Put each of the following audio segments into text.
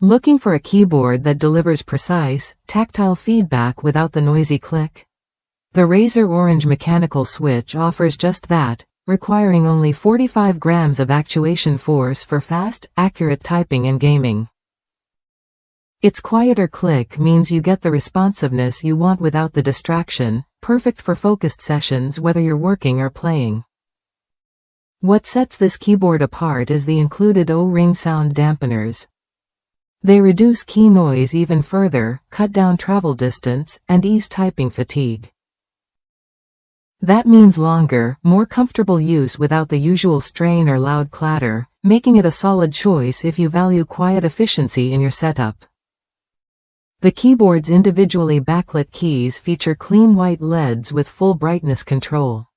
Looking for a keyboard that delivers precise, tactile feedback without the noisy click? The Razer Orange mechanical switch offers just that, requiring only 45 grams of actuation force for fast, accurate typing and gaming. Its quieter click means you get the responsiveness you want without the distraction, perfect for focused sessions whether you're working or playing. What sets this keyboard apart is the included O-ring sound dampeners. They reduce key noise even further, cut down travel distance, and ease typing fatigue. That means longer, more comfortable use without the usual strain or loud clatter, making it a solid choice if you value quiet efficiency in your setup. The keyboard's individually backlit keys feature clean white LEDs with full brightness control.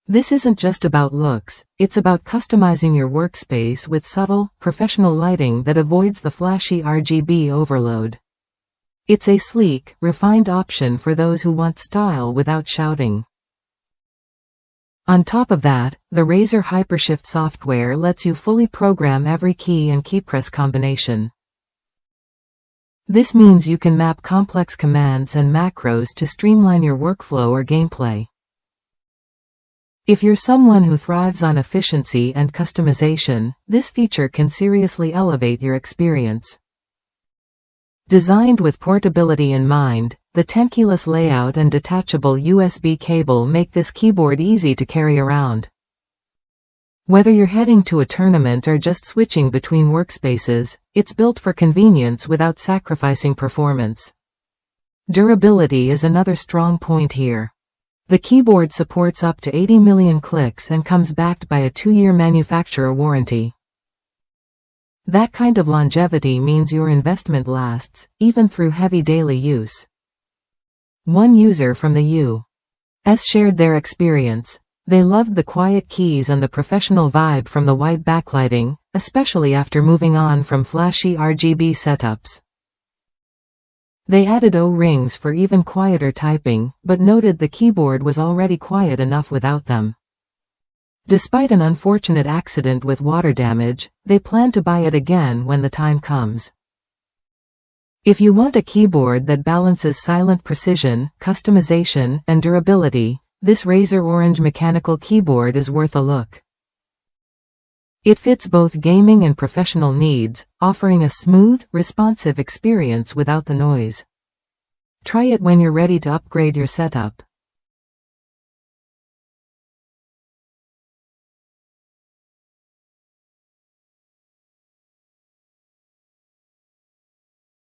This isn't just about looks, it's about customizing your workspace with subtle, professional lighting that avoids the flashy RGB overload. It's a sleek, refined option for those who want style without shouting. On top of that, the Razer Hypershift software lets you fully program every key and keypress combination. This means you can map complex commands and macros to streamline your workflow or gameplay. If you're someone who thrives on efficiency and customization, this feature can seriously elevate your experience. Designed with portability in mind, the tenkeyless layout and detachable USB cable make this keyboard easy to carry around. Whether you're heading to a tournament or just switching between workspaces, it's built for convenience without sacrificing performance. Durability is another strong point here. The keyboard supports up to 80 million clicks and comes backed by a 2-year manufacturer warranty. That kind of longevity means your investment lasts, even through heavy daily use. One user from the U.S. shared their experience. They loved the quiet keys and the professional vibe from the white backlighting, especially after moving on from flashy RGB setups. They added O-rings for even quieter typing, but noted the keyboard was already quiet enough without them. Despite an unfortunate accident with water damage, they plan to buy it again when the time comes. If you want a keyboard that balances silent precision, customization, and durability, this Razer Orange mechanical keyboard is worth a look. It fits both gaming and professional needs, offering a smooth, responsive experience without the noise. Try it when you're ready to upgrade your setup.